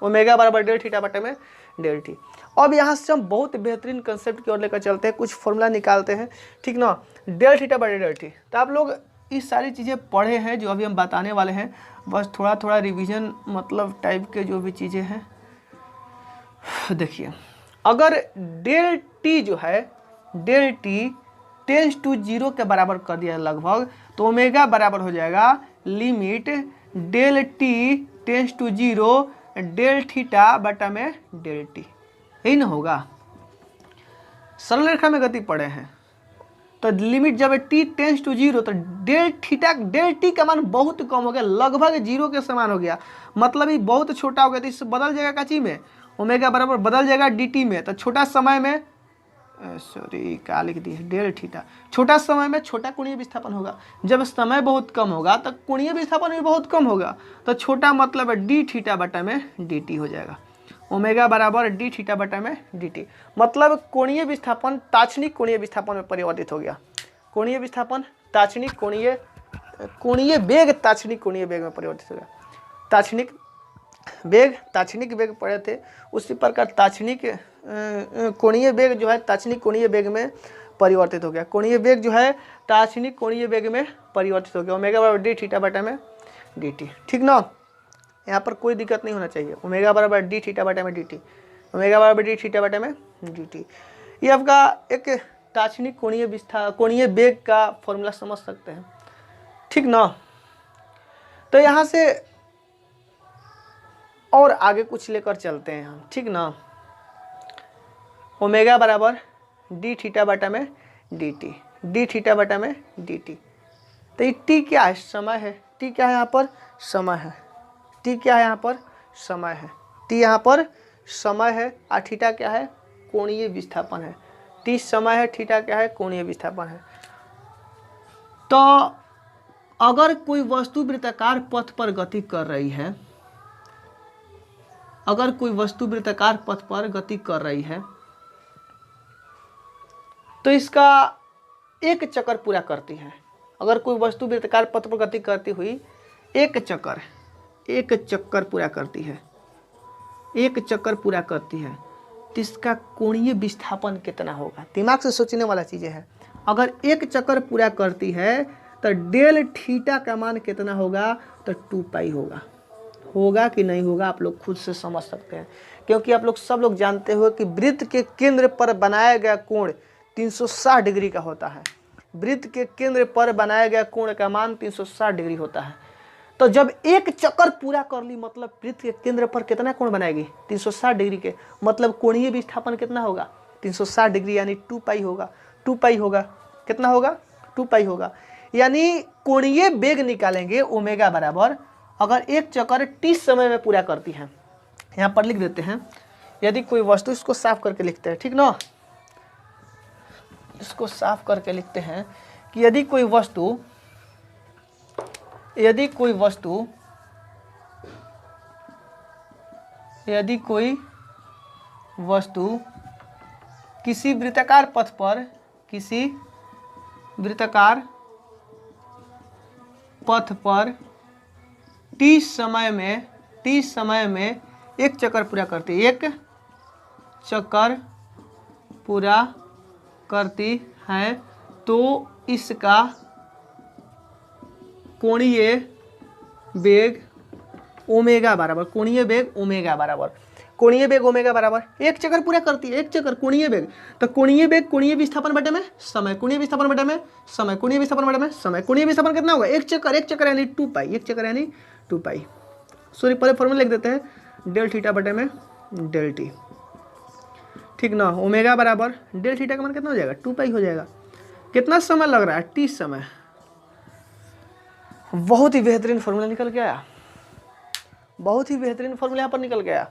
ओमेगा बराबर डेल थीटा बटा में डेल टी। अब यहाँ से हम बहुत बेहतरीन कंसेप्ट की ओर लेकर चलते हैं, कुछ फॉर्मूला निकालते हैं, ठीक ना। डेल थीटा बटा डेल टी, तो आप लोग इस सारी चीज़ें पढ़े हैं जो अभी हम बताने वाले हैं, बस थोड़ा थोड़ा रिवीजन मतलब टाइप के जो भी चीज़ें हैं। देखिए, अगर डेल टी जो है, डेल टी टेंस टू 0 के बराबर कर दिया लगभग, तो ओमेगा बराबर हो जाएगा limit del T tends to 0 del theta बटा में डेल टी, यही ना होगा। सरल रेखा में गति पढ़े हैं, तो लिमिट जब टी टेंस टू 0 तो डेल थीटा, डेल टी का मान बहुत कम हो गया, लगभग 0 के समान हो गया, मतलब ये बहुत छोटा हो गया। तो इससे बदल जाएगा काची में, ओमेगा बराबर बदल जाएगा डी टी में। तो छोटा समय में, सॉरी क्या लिख दिया, डेल थीटा, छोटा समय में छोटा कोणीय विस्थापन होगा। जब समय बहुत कम होगा तो कोणीय विस्थापन भी बहुत कम होगा, तो छोटा मतलब डी थीटा बटा में डी टी हो जाएगा। ओमेगा बराबर डी थीटा बटा में डी टी, मतलब कोणीय विस्थापन ताक्षणिक कोणीय विस्थापन में परिवर्तित हो गया। कोणीय विस्थापन ताक्षणिक कोणीय वेग ताक्षणिक कोणीय वेग में परिवर्तित हो गया। ताक्षणिक वेग पढ़े थे, उसी प्रकार ताक्षणिक कोणीय वेग जो है ताक्षणिक कोणीय वेग में परिवर्तित हो गया। कोणीय वेग जो है ताक्षणिक कोणीय वेग में परिवर्तित हो गया। ओमेगा बराबर डी थीटा बटा में डी टी, ठीक ना। यहाँ पर कोई दिक्कत नहीं होना चाहिए। ओमेगा बराबर डी थीटा बटा में डी टी, ओमेगा बराबर डी थीटा बटा में डी टी, ये आपका एक ताक्षणिक कोणीय वेग का फॉर्मूला समझ सकते हैं, ठीक ना। तो यहाँ से और आगे कुछ लेकर चलते हैं हम, ठीक ना। ओमेगा बराबर डी थीटा बटा में डी टी, डी थीटा बटा में डी टी। तो ये टी क्या है? समय है। टी क्या है यहाँ पर? समय है। टी क्या है यहाँ पर? समय है। टी यहाँ पर समय है, और थीटा क्या है? कोणीय विस्थापन है। टी समय है, थीटा क्या है? कोणीय विस्थापन है। तो अगर कोई वस्तु वृत्ताकार पथ पर गति कर रही है, अगर कोई वस्तु वृत्ताकार पथ पर गति कर रही है तो इसका एक चक्कर पूरा करती है। अगर कोई वस्तु वृत्ताकार पथ पर गति करती हुई एक चक्कर पूरा करती है, एक चक्कर पूरा करती है, तो इसका कोणीय विस्थापन कितना होगा? दिमाग से सोचने वाला चीज़ें है। अगर एक चक्कर पूरा करती है तो डेल थीटा का मान कितना होगा? तो 2 पाई होगा। होगा कि नहीं होगा आप लोग खुद से समझ सकते हैं, क्योंकि आप लोग सब लोग जानते हो कि वृत्त के केंद्र पर बनाया गया कोण 360 डिग्री का होता है। वृत्त के केंद्र पर बनाया गया कोण का मान 360 डिग्री होता है। तो जब एक चक्कर पूरा कर ली मतलब वृत्त के केंद्र पर कितना कोण बनाएगी 360 डिग्री के, मतलब कोणीय विस्थापन कितना होगा 360 डिग्री यानी 2 पाई होगा। 2 पाई होगा, कितना होगा 2 पाई होगा। यानी कोणीय वेग निकालेंगे ओमेगा बराबर, अगर एक चक्कर t समय में पूरा करती है, यहाँ पर लिख देते हैं यदि कोई वस्तु, इसको साफ करके लिखते हैं ठीक ना, इसको साफ करके लिखते हैं कि यदि कोई वस्तु किसी वृत्ताकार पथ पर t समय में एक चक्कर पूरा करती है, तो इसका कोणीय वेग ओमेगा बराबर, एक चक्कर पूरा करती है, एक चक्कर कोणीय वेग, तो कोणीय वेग कोणीय विस्थापन बटे में समय, कोणीय विस्थापन बटे में समय, कोणीय विस्थापन बटे में समय, कोणीय विस्थापन कितना होगा एक चक्कर यानी 2 पाई, एक चक्कर यानी 2 पाई। सॉरी पहले फॉर्मूला लिख देते हैं डेल थीटा बटे में डेल टी, ठीक ना। ओमेगा बराबर डेल थीटा का मान कितना हो जाएगा 2 पाई हो जाएगा। कितना समय लग रहा है t समय। बहुत ही बेहतरीन फॉर्मूला निकल के आया, बहुत ही बेहतरीन फॉर्मूला यहाँ पर निकल गया।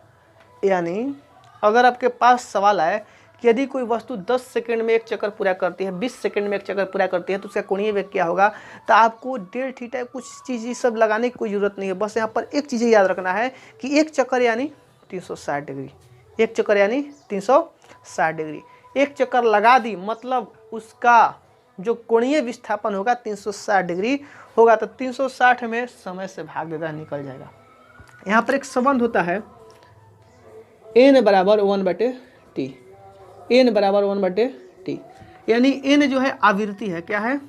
यानी अगर आपके पास सवाल आए कि यदि कोई वस्तु 10 सेकंड में एक चक्कर पूरा करती है, 20 सेकंड में एक चक्कर पूरा करती है, तो उसका कोणीय वेग क्या होगा, तो आपको डेल थीटा कुछ चीज़ ये सब लगाने की कोई ज़रूरत नहीं है। बस यहाँ पर एक चीज़ याद रखना है कि एक चक्कर यानी 360 डिग्री, एक चक्कर यानी 360 डिग्री, एक चक्कर लगा दी मतलब उसका जो कोणीय विस्थापन होगा 360 डिग्री होगा, तो 360 में समय से भाग देता निकल जाएगा। यहाँ पर एक संबंध होता है n बराबर 1/t, n बराबर 1/t, यानी n जो है आवृत्ति है, क्या है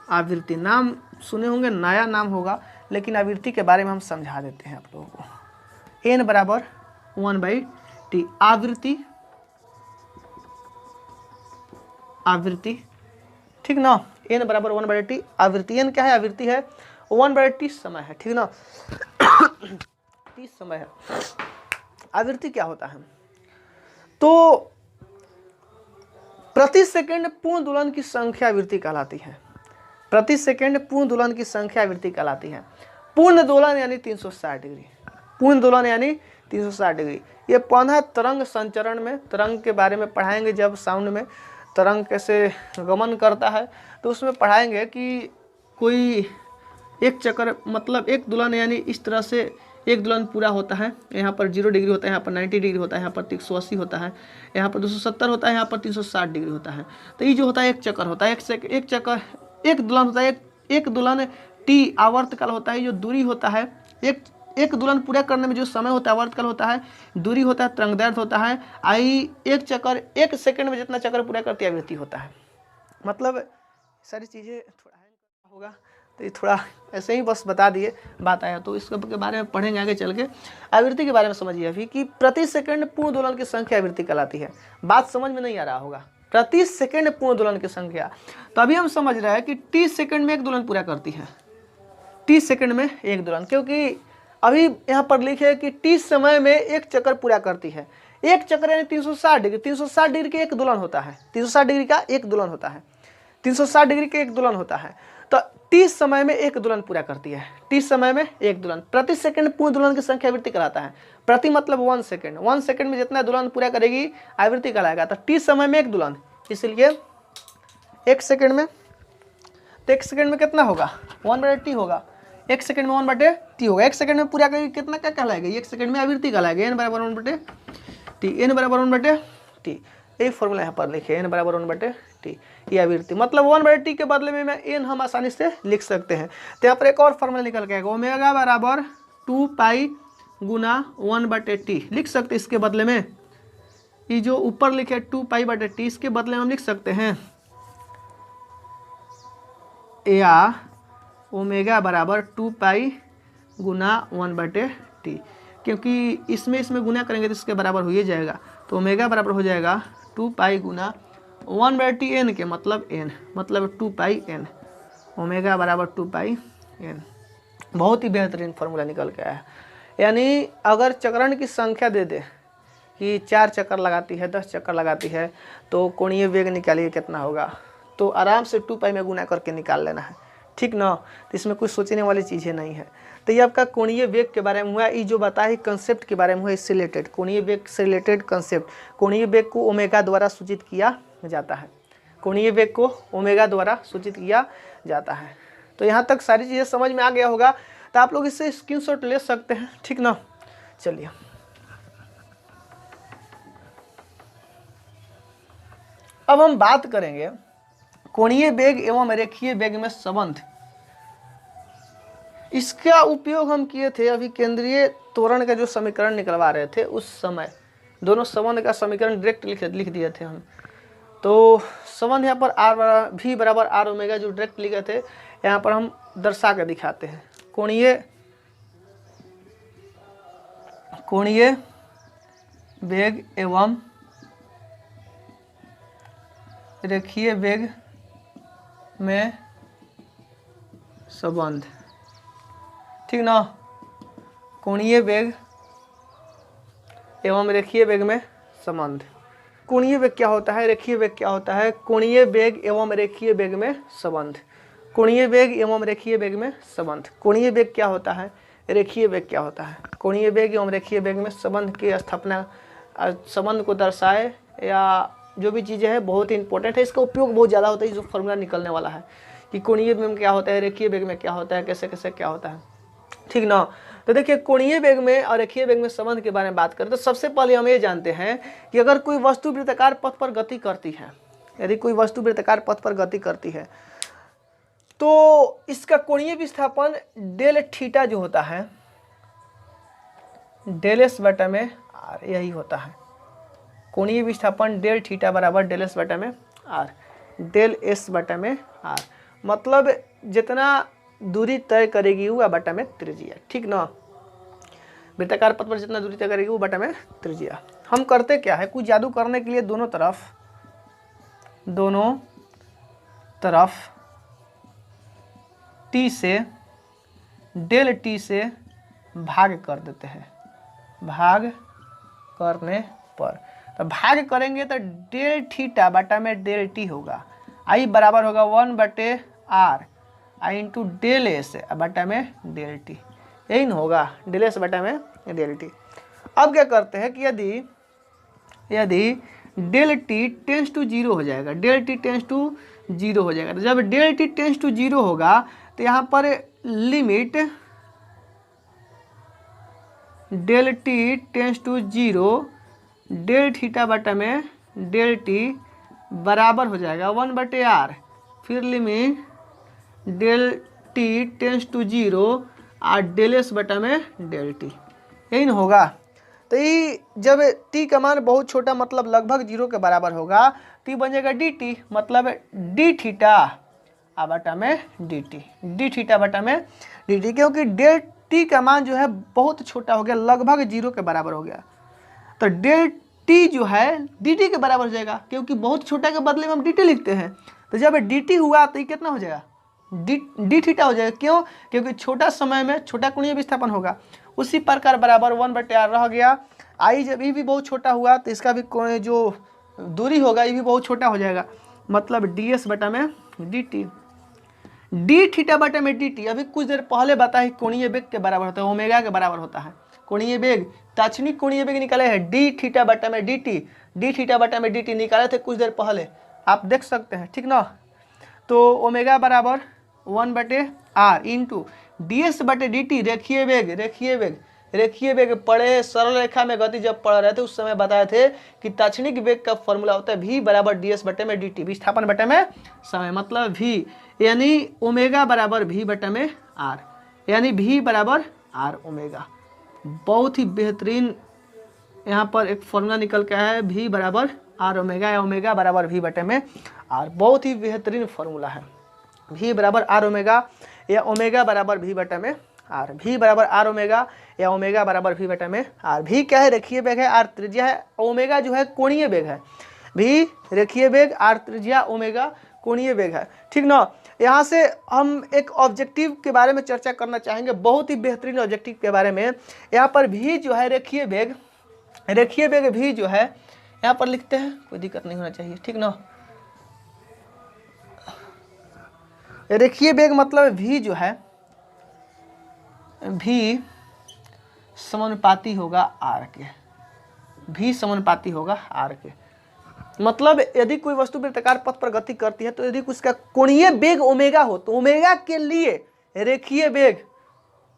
आवृत्ति। नाम सुने होंगे, नया नाम होगा, लेकिन आवृत्ति के बारे में हम समझा देते हैं आप लोगों को। n बराबर 1/t आवृत्ति, ठीक ना। n बराबर 1/t आवृत्ति, n क्या है आवृत्ति है, 1/t समय है, ठीक ना t समय है। आवृत्ति क्या होता है, तो प्रति सेकंड पूर्ण दोलन की संख्या आवृत्ति कहलाती है। प्रति सेकंड पूर्ण दोलन की संख्या आवृत्ति कहलाती है। पूर्ण दोलन यानी 360 डिग्री, पूर्ण दोलन यानी 360 डिग्री। ये पौधा तरंग संचरण में, तरंग के बारे में पढ़ाएंगे जब साउंड में, तरंग कैसे गमन करता है तो उसमें पढ़ाएंगे कि कोई एक चक्कर मतलब एक दोलन यानी इस तरह से एक दोलन पूरा होता है, यहाँ पर 0 डिग्री होता है, यहाँ पर 90 डिग्री होता है, यहाँ पर 180 होता है, यहाँ पर 270 होता है, यहाँ पर 360 डिग्री होता है। तो ये जो होता है एक चक्कर होता है, एक चक्कर एक दोलन होता है, एक दोलन t आवर्तकाल होता है, जो दूरी होता है एक दोलन पूरा करने में जो समय होता है आवर्तकाल होता है, दूरी होता है, तरंगदैर्घ्य होता है, आई एक चक्कर एक सेकंड में जितना चक्कर पूरा करती है आवृत्ति होता है। मतलब सारी चीज़ें थोड़ा होगा, तो ये थोड़ा ऐसे ही बस बता दिए, बात आया तो इसके बारे में पढ़ेंगे आगे चल के। आवृत्ति के बारे में समझिए अभी कि प्रति सेकंड पूर्ण दोलन की संख्या आवृत्ति कहलाती है। बात समझ में नहीं आ रहा होगा, प्रति सेकंड पूर्ण दोलन की संख्या, तो अभी हम समझ रहे हैं कि t सेकंड में एक दोलन पूरा करती है, t सेकंड में एक दोलन, क्योंकि अभी यहाँ पर लिखे कि t समय में एक चक्कर पूरा करती है। एक चक्कर यानी 360 डिग्री, 360 डिग्री के एक दोलन होता है, 360 डिग्री का एक दोलन होता है, 360 डिग्री के एक दोलन होता है। तो t समय में एक दोलन पूरा करती है, t समय में एक दोलन। प्रति सेकंड पूर्ण दोलन की संख्या आवृत्ति कहलाता है। प्रति मतलब 1 सेकंड, 1 सेकंड में जितना दोलन पूरा करेगी आवृत्ति कहलाएगा। तो t समय में एक दोलन, इसलिए एक सेकंड में, तो एक सेकंड में कितना होगा 1/t होगा, एक सेकंड में 1/t होगा। एक सेकंड में पूरा करेगी कितना क्या कहलाएगा, एक सेकंड में आवृत्ति कहलाएगा। n बराबर 1/t, n बराबर 1/t, यही फॉर्मूला यहाँ पर लिखे, n बराबर 1/t, ये आवृत्ति। मतलब 1/t के बदले में मैं n हम आसानी से लिख सकते हैं। तो यहाँ पर एक और फॉर्मूला निकल के आएगा, ओमेगा बराबर 2 पाई गुना 1/t लिख सकते। इसके बदले में ये जो ऊपर लिखे 2 पाई/t, इसके बदले में हम लिख सकते हैं या ओमेगा बराबर 2 पाई गुना 1/t, क्योंकि इसमें गुना करेंगे तो इसके बराबर हो ही जाएगा। तो ओमेगा बराबर हो जाएगा 2 पाई गुना 1/n के मतलब n, मतलब 2 पाई n। ओमेगा बराबर 2 पाई n। बहुत ही बेहतरीन फार्मूला निकल के आया है। यानी अगर चक्रण की संख्या दे दे कि 4 चक्कर लगाती है, 10 चक्कर लगाती है, तो कोणीय वेग निकालिए कितना होगा, तो आराम से 2 पाई में गुना करके निकाल लेना है, ठीक ना। तो इसमें कुछ सोचने वाली चीज़ें नहीं है। तो ये आपका कोणीय वेग के बारे में हुआ, ये जो बताया कंसेप्ट के बारे में हुआ, इससे रिलेटेड कोणीय वेग से रिलेटेड कंसेप्ट। कोणीय वेग को ओमेगा द्वारा सूचित किया जाता है, कोणीय वेग को ओमेगा द्वारा सूचित किया जाता है। तो यहाँ तक सारी चीज़ें समझ में आ गया होगा, तो आप लोग इससे स्क्रीनशॉट ले सकते हैं, ठीक ना। चलिए अब हम बात करेंगे कोणीय वेग एवं रेखीय वेग में संबंध। इसका उपयोग हम किए थे अभी केंद्रीय त्वरण का जो समीकरण निकलवा रहे थे उस समय, दोनों संबंध का समीकरण डायरेक्ट लिख दिए थे हम। तो संबंध यहाँ पर v बराबर r ओमेगा जो डायरेक्ट लिखे थे, यहाँ पर हम दर्शा के दिखाते हैं। कोणीय वेग एवं रेखीय वेग में संबंध, ठीक ना। कोणीय वेग एवं रेखीय वेग में संबंध। कोणीय वेग क्या होता है, रेखीय वेग क्या होता है। कोणीय वेग एवं रेखीय वेग में संबंध। कोणीय वेग एवं रेखीय वेग में संबंध। कोणीय वेग क्या होता है, रेखीय वेग क्या होता है। कोणीय वेग एवं रेखीय वेग में संबंध की स्थापना, संबंध को दर्शाए या जो भी चीज़ें हैं बहुत ही इंपॉर्टेंट है। इसका उपयोग बहुत ज़्यादा होता है, जो फॉर्मूला निकलने वाला है कि कोणीय वेग में क्या होता है, रेखीय वेग में क्या होता है, कैसे कैसे क्या होता है, ठीक ना। तो देखिए कोणीय वेग में और रेखीय वेग में संबंध के बारे में बात करें तो सबसे पहले हम ये जानते हैं कि अगर कोई वस्तु वृत्ताकार पथ पर गति करती है, यदि कोई वस्तु वृत्ताकार पथ पर गति करती है तो इसका कोणीय विस्थापन डेल थीटा जो होता है, डेल एस बटा में आर, यही होता है। कोणीय विस्थापन डेल थीटा बराबर डेल एस बटा में आर, डेल एस बटा में आर, मतलब जितना दूरी तय करेगी वो बटा में त्रिज्या, ठीक ना। वृत्ताकार पथ पर जितना दूरी तय करेगी वो बटा में त्रिज्या। हम करते क्या है, कुछ जादू करने के लिए दोनों तरफ टी से डेल टी से भाग कर देते हैं। भाग करने पर तो भाग करेंगे तो डेल थीटा बटा में डेल टी होगा, आई बराबर होगा 1/r आई इंटू डेल एस बटा में डेल टी, यही ना होगा, डेल एस बटा में डेल टी। अब क्या करते हैं कि यदि del T tends to zero हो जाएगा, del T tends to zero हो जाएगा, तो जब del T tends to zero होगा तो यहाँ पर limit del T tends to zero del theta बटा में डेल टी बराबर हो जाएगा 1/r, फिर limit del T tends to zero और डेल एस बटा में डेल टी, यही ना होगा। तो ये जब t का मान बहुत छोटा मतलब लगभग जीरो के बराबर होगा तो बन जाएगा डी टी, मतलब डी थीटा बटा में डी टी, डी थीटा बटा में डी टी, क्योंकि डेल टी का मान जो है बहुत छोटा हो गया, लगभग जीरो के बराबर हो गया, तो डेल टी जो है डी टी के बराबर हो जाएगा, क्योंकि बहुत छोटा के बदले में हम डी टी लिखते हैं। तो जब डी टी हुआ तो ये कितना हो जाएगा, डी थीटा हो जाएगा। क्यों, क्योंकि छोटा समय में छोटा कोणीय विस्थापन होगा। उसी प्रकार बराबर 1/r रह गया। आई जब ये भी बहुत छोटा हुआ तो इसका भी जो दूरी होगा ये भी बहुत छोटा हो जाएगा, मतलब डी एस बटा में डी टी, डी थीटा बटा में डी टी। अभी कुछ देर पहले बताया कोणीय वेग के बराबर होता है, ओमेगा के बराबर होता है। कोणीय वेग, तात्क्षणिक कोणीय वेग निकाले हैं डी थीटा बटा में डी टी, डी थीटा बटा में डी टी निकाले थे कुछ देर पहले, आप देख सकते हैं, ठीक ना। तो ओमेगा बराबर 1/r इंटू डी एस बटे डी टी, रेखीय वेग पढ़े, सरल रेखा में गति जब पढ़ रहे थे उस समय बताए थे कि तात्क्षणिक वेग का फॉर्मूला होता है v बराबर डी एस बटे में डी टी, विस्थापन बटे में समय, मतलब v, यानी ओमेगा बराबर v बटे में r, यानी v बराबर r ओमेगा। बहुत ही बेहतरीन यहाँ पर एक फॉर्मूला निकल के आया है, v बराबर r ओमेगा या ओमेगा बराबर v बटे में r। बहुत ही बेहतरीन फॉर्मूला है, v बराबर r ओमेगा या ओमेगा बराबर v बटे में आर। भी बराबर आर ओमेगा या ओमेगा बराबर भी बटा में आर। भी क्या है, रेखीय वेग है, आर त्रिज्या है, ओमेगा जो है कोणीय वेग है। भी रेखीय वेग, आर त्रिज्या, ओमेगा कोणीय वेग है। ठीक ना। यहाँ से हम एक ऑब्जेक्टिव के बारे में चर्चा करना चाहेंगे, बहुत ही बेहतरीन ऑब्जेक्टिव के बारे में। यहाँ पर भी जो है रेखीय वेग भी जो है यहाँ पर लिखते हैं, कोई दिक्कत नहीं होना चाहिए। ठीक ना। रेखीय वेग मतलब भी जो है भी समानुपाती होगा आर के। भी समानुपाती होगा आर के। मतलब यदि कोई वस्तु वृत्ताकार पथ पर गति करती है तो यदि उसका कोणीय वेग ओमेगा हो तो ओमेगा के लिए रेखीय वेग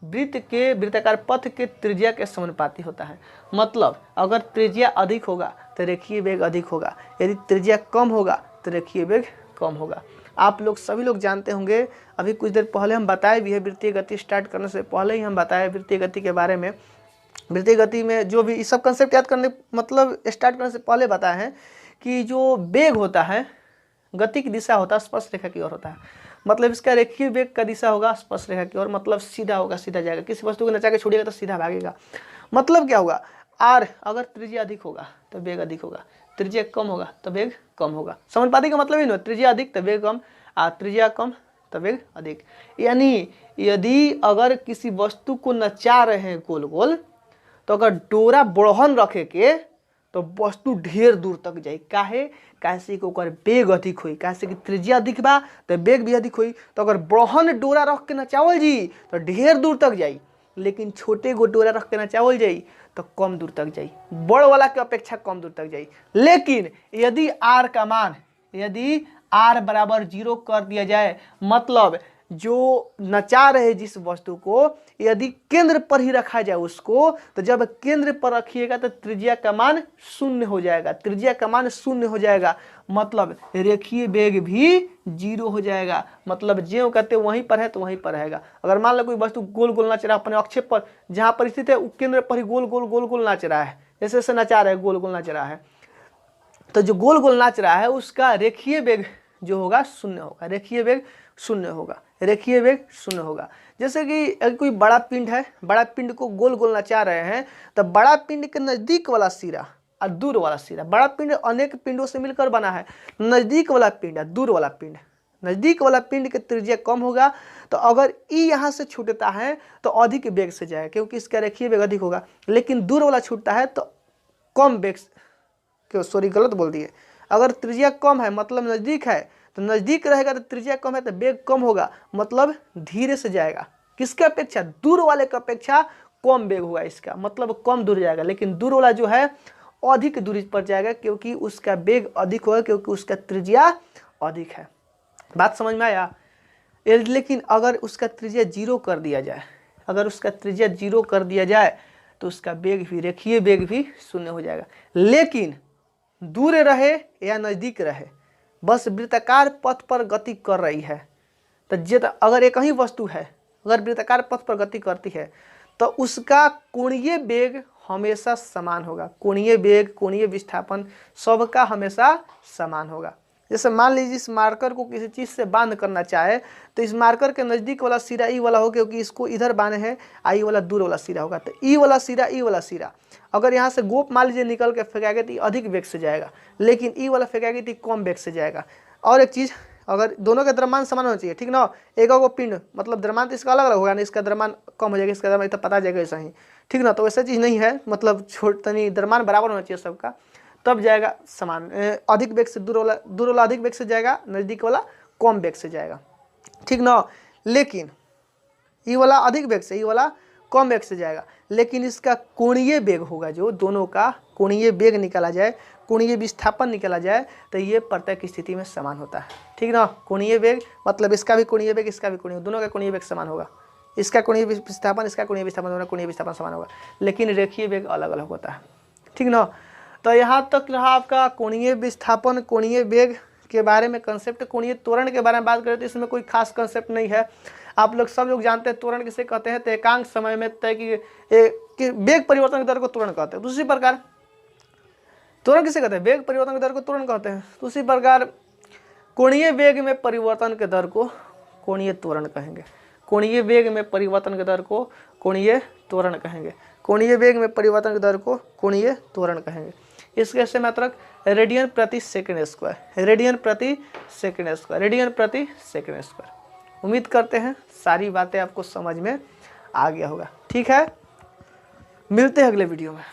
वृत्त के वृत्ताकार पथ के त्रिज्या के समानुपाती होता है। मतलब अगर त्रिज्या अधिक होगा तो रेखीय वेग अधिक होगा, यदि त्रिज्या कम होगा तो रेखीय वेग कम होगा। आप लोग सभी लोग जानते होंगे, अभी कुछ देर पहले हम बताए भी है, वृत्तीय गति स्टार्ट करने से पहले ही हम बताए वृत्तीय गति के बारे में। वृत्तीय गति में जो भी इस सब कंसेप्ट याद करने मतलब स्टार्ट करने से पहले बताए हैं कि जो वेग होता है, गति की दिशा होता है स्पर्श रेखा की ओर होता है। मतलब इसका रेखीय वेग का दिशा होगा स्पर्श रेखा की ओर, मतलब सीधा होगा, सीधा जाएगा। किसी वस्तु को नचा के छोड़िएगा तो सीधा भागेगा। मतलब क्या होगा, आर अगर त्रिज्या अधिक होगा तो वेग अधिक होगा, त्रिज्या कम होगा तो वेग कम होगा। समानुपाती का मतलब ही नहीं, त्रिज्या अधिक तो वेग कम, त्रिज्या कम तो वेग अधिक। यानी यदि अगर किसी वस्तु को नचा रहे हैं गोल गोल, तो अगर डोरा बढ़हन रखे के तो वस्तु ढेर दूर तक जाए। काहे, कैसे को ओकर वेग अधिक हुई, कैसे कि त्रिज्या अधिक बा तो वेग भी अधिक हुई। तो अगर बढ़हन डोरा रख के नचावल जी तो ढेर दूर तक जाई, लेकिन छोटे गो डोरा रख के नचावल जाई तो कम दूर तक जाई, बड़ वाला के अपेक्षा कम दूर तक जाई। लेकिन यदि आर का मान, यदि आर बराबर 0 कर दिया जाए, मतलब जो नचा रहे जिस वस्तु को यदि केंद्र पर ही रखा जाए उसको, तो जब केंद्र पर रखिएगा तो त्रिज्या का मान 0 हो जाएगा, त्रिज्या का मान 0 हो जाएगा। मतलब रेखीय वेग भी 0 हो जाएगा। मतलब ज्यों कहते वहीं पर है तो वहीं पर रहेगा। अगर मान लो कोई वस्तु गोल गोल नाच रहा है अपने अक्ष पर, जहाँ पर स्थित है केंद्र पर ही गोल गोल नाच रहा है, जैसे जैसे नचा रहा है गोल गोल नाच रहा है, तो जो गोल गोल नाच रहा है उसका रेखीय वेग जो होगा 0 होगा, रेखीय वेग 0 होगा, रेखीय वेग 0 होगा। जैसे कि अगर कोई बड़ा पिंड है, बड़ा पिंड को गोल गोल नचा रहे हैं, तो बड़ा पिंड के नज़दीक वाला सिरा और दूर वाला सिरा, बड़ा पिंड अनेक पिंडों से मिलकर बना है, नज़दीक वाला पिंड और दूर वाला पिंड, नज़दीक वाला पिंड के त्रिज्या कम होगा। तो अगर ई यहाँ से छूटता है तो अधिक वेग से जाएगा, क्योंकि इसका रेखीय वेग अधिक होगा। लेकिन दूर वाला छूटता है तो कम वेग, क्यों सॉरी गलत बोल दिए, अगर त्रिज्या कम है मतलब नज़दीक है तो नज़दीक रहेगा, तो त्रिज्या कम है तो वेग कम होगा, मतलब धीरे से जाएगा। किसके अपेक्षा, दूर वाले की अपेक्षा कम वेग होगा इसका, मतलब कम दूर जाएगा। लेकिन दूर वाला जो है अधिक दूरी पर जाएगा, क्योंकि उसका वेग अधिक होगा, क्योंकि उसका त्रिज्या अधिक है। बात समझ में आया। लेकिन अगर उसका त्रिज्या 0 कर दिया जाए, अगर उसका त्रिज्या 0 कर दिया जाए तो उसका वेग भी, रेखीय वेग भी 0 हो जाएगा। लेकिन दूर रहे या नज़दीक रहे, बस वृत्ताकार पथ पर गति कर रही है, तो अगर एक ही वस्तु है अगर वृत्ताकार पथ पर गति करती है तो उसका कोणीय वेग हमेशा समान होगा। कोणीय वेग, कोणीय विस्थापन सबका हमेशा समान होगा। जैसे मान लीजिए इस मार्कर को किसी चीज़ से बांध करना चाहे तो इस मार्कर के नज़दीक वाला सिरा ई वाला हो, क्योंकि इसको इधर बांधे हैं, आई वाला दूर वाला सिरा होगा। तो ई वाला सिरा अगर यहाँ से गोप मान लीजिए निकल के फेंकाएगा तो अधिक वेग से जाएगा, लेकिन ई वाला फेंकाएगा तो कम वेग से जाएगा। और एक चीज़, अगर दोनों का द्रव्यमान समान होना चाहिए, ठीक ना। एक को पिंड मतलब द्रव्यमान तो इसका अलग अलग होगा ना, इसका द्रव्यमान कम हो जाएगा, इसका द्रव्यमान तो पता जाएगा ऐसा ही, ठीक ना। तो वैसा चीज़ नहीं है, मतलब तनी द्रव्यमान बराबर होना चाहिए सबका, तब जाएगा समान। अधिक वेग से दूर वाला अधिक वेग से जाएगा, नज़दीक वाला कम वेग से जाएगा, ठीक ना। लेकिन ई वाला अधिक वेग से, ई वाला कम वेग से जाएगा, लेकिन इसका कोणीय वेग होगा, जो दोनों का कोणीय वेग निकाला जाए, कोणीय विस्थापन निकाला जाए, तो ये प्रत्येक स्थिति में समान होता है, ठीक ना। कोणीय वेग मतलब इसका भी कोणीय वेग, इसका भी कोणीय, दोनों का कोणीय वेग समान होगा। इसका कोणीय विस्थापन, इसका कोणीय विस्थापन, दोनों कोणीय विस्थापन समान होगा, लेकिन रेखीय वेग अलग अलग होता है, ठीक ना। तो यहाँ तक रहा आपका कोणीय विस्थापन, कोणीय वेग के बारे में कंसेप्ट। कोणीय त्वरण के बारे में बात करें तो इसमें कोई खास कंसेप्ट नहीं है। आप लोग सब लोग जानते हैं त्वरण किसे कहते हैं, तो एकांक समय में तय कि वेग परिवर्तन की दर को त्वरण कहते हैं। दूसरी प्रकार त्वरण किसे कहते हैं, वेग परिवर्तन की दर को त्वरण कहते हैं। दूसरी प्रकार कोणीय वेग में परिवर्तन के दर को कोणीय त्वरण कहेंगे। कोणीय वेग में परिवर्तन के दर को कोणीय त्वरण कहेंगे। कोणीय वेग में परिवर्तन के दर को कोणीय त्वरण कहेंगे। इसके ऐसे मात्रक रेडियन प्रति सेकंड स्क्वायर, रेडियन प्रति सेकंड स्क्वायर, रेडियन प्रति सेकंड स्क्वायर। उम्मीद करते हैं सारी बातें आपको समझ में आ गया होगा। ठीक है, मिलते हैं अगले वीडियो में।